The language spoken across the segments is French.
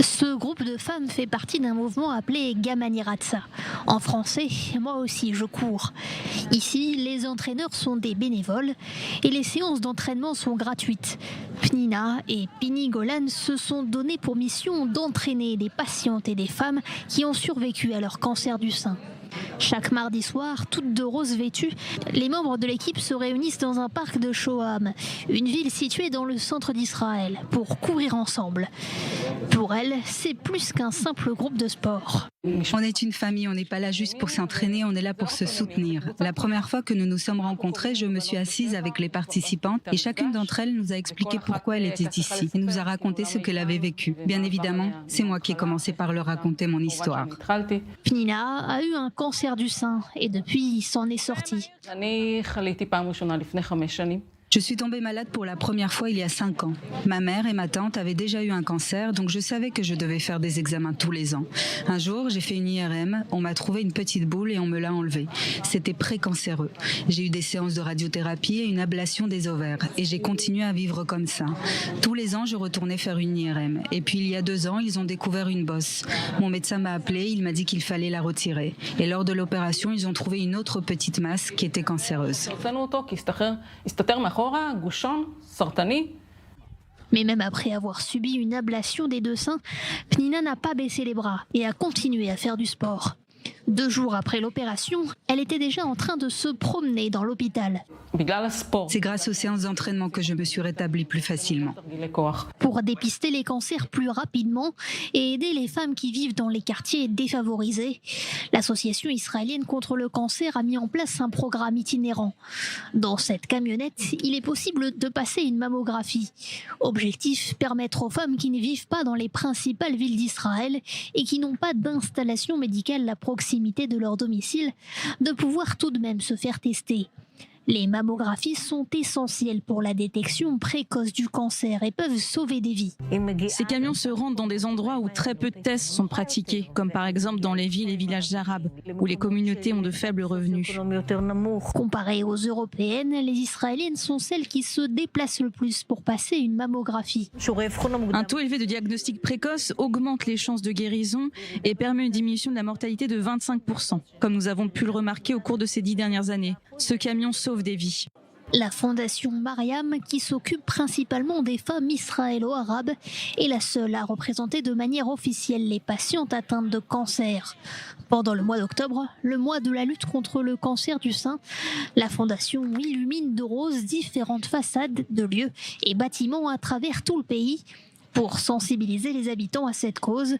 Ce groupe de femmes fait partie d'un mouvement appelé Gamani Ratsa. En français, moi aussi je cours. Ici, les entraîneurs sont des bénévoles et les séances d'entraînement sont gratuites. Pnina et Pini Golan se sont donnés pour mission d'entraîner des patientes et des femmes qui ont survécu à leur cancer du sein. Chaque mardi soir, toutes de rose vêtues, les membres de l'équipe se réunissent dans un parc de Shoham, une ville située dans le centre d'Israël, pour courir ensemble. Pour elles, c'est plus qu'un simple groupe de sport. On est une famille, on n'est pas là juste pour s'entraîner, on est là pour se soutenir. La première fois que nous nous sommes rencontrés, je me suis assise avec les participantes et chacune d'entre elles nous a expliqué pourquoi elle était ici et nous a raconté ce qu'elle avait vécu. Bien évidemment, c'est moi qui ai commencé par leur raconter mon histoire. Pnina a eu un cancer du sein et depuis, il s'en est sorti. Je suis tombée malade pour la première fois il y a 5 ans. Ma mère et ma tante avaient déjà eu un cancer, donc je savais que je devais faire des examens tous les ans. Un jour, j'ai fait une IRM, on m'a trouvé une petite boule et on me l'a enlevée. C'était précancéreux. J'ai eu des séances de radiothérapie et une ablation des ovaires. Et j'ai continué à vivre comme ça. Tous les ans, je retournais faire une IRM. Et puis il y a 2 ans, ils ont découvert une bosse. Mon médecin m'a appelé, il m'a dit qu'il fallait la retirer. Et lors de l'opération, ils ont trouvé une autre petite masse qui était cancéreuse. Mais même après avoir subi une ablation des 2 seins, Pnina n'a pas baissé les bras et a continué à faire du sport. 2 jours après l'opération, elle était déjà en train de se promener dans l'hôpital. C'est grâce aux séances d'entraînement que je me suis rétablie plus facilement. Pour dépister les cancers plus rapidement et aider les femmes qui vivent dans les quartiers défavorisés, l'association israélienne contre le cancer a mis en place un programme itinérant. Dans cette camionnette, il est possible de passer une mammographie. Objectif, permettre aux femmes qui ne vivent pas dans les principales villes d'Israël et qui n'ont pas d'installation médicale à proximité de leur domicile, de pouvoir tout de même se faire tester. Les mammographies sont essentielles pour la détection précoce du cancer et peuvent sauver des vies. Ces camions se rendent dans des endroits où très peu de tests sont pratiqués, comme par exemple dans les villes et villages arabes, où les communautés ont de faibles revenus. Comparées aux européennes, les israéliennes sont celles qui se déplacent le plus pour passer une mammographie. Un taux élevé de diagnostic précoce augmente les chances de guérison et permet une diminution de la mortalité de 25%, comme nous avons pu le remarquer au cours de ces 10 dernières années. Ce camion sauve des vies. La fondation Mariam, qui s'occupe principalement des femmes israélo-arabes, est la seule à représenter de manière officielle les patientes atteintes de cancer. Pendant le mois d'octobre, le mois de la lutte contre le cancer du sein, la fondation illumine de rose différentes façades de lieux et bâtiments à travers tout le pays pour sensibiliser les habitants à cette cause.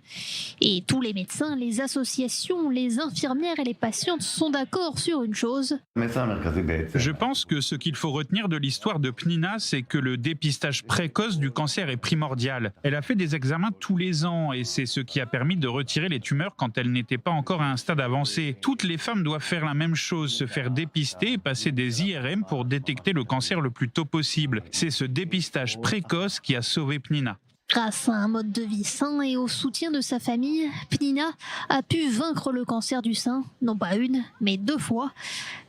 Et tous les médecins, les associations, les infirmières et les patientes sont d'accord sur une chose. Je pense que ce qu'il faut retenir de l'histoire de Pnina, c'est que le dépistage précoce du cancer est primordial. Elle a fait des examens tous les ans et c'est ce qui a permis de retirer les tumeurs quand elles n'étaient pas encore à un stade avancé. Toutes les femmes doivent faire la même chose, se faire dépister et passer des IRM pour détecter le cancer le plus tôt possible. C'est ce dépistage précoce qui a sauvé Pnina. Grâce à un mode de vie sain et au soutien de sa famille, Pnina a pu vaincre le cancer du sein, non pas 1, mais 2 fois.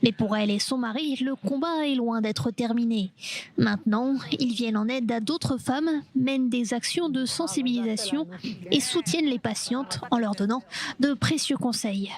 Mais pour elle et son mari, le combat est loin d'être terminé. Maintenant, ils viennent en aide à d'autres femmes, mènent des actions de sensibilisation et soutiennent les patientes en leur donnant de précieux conseils.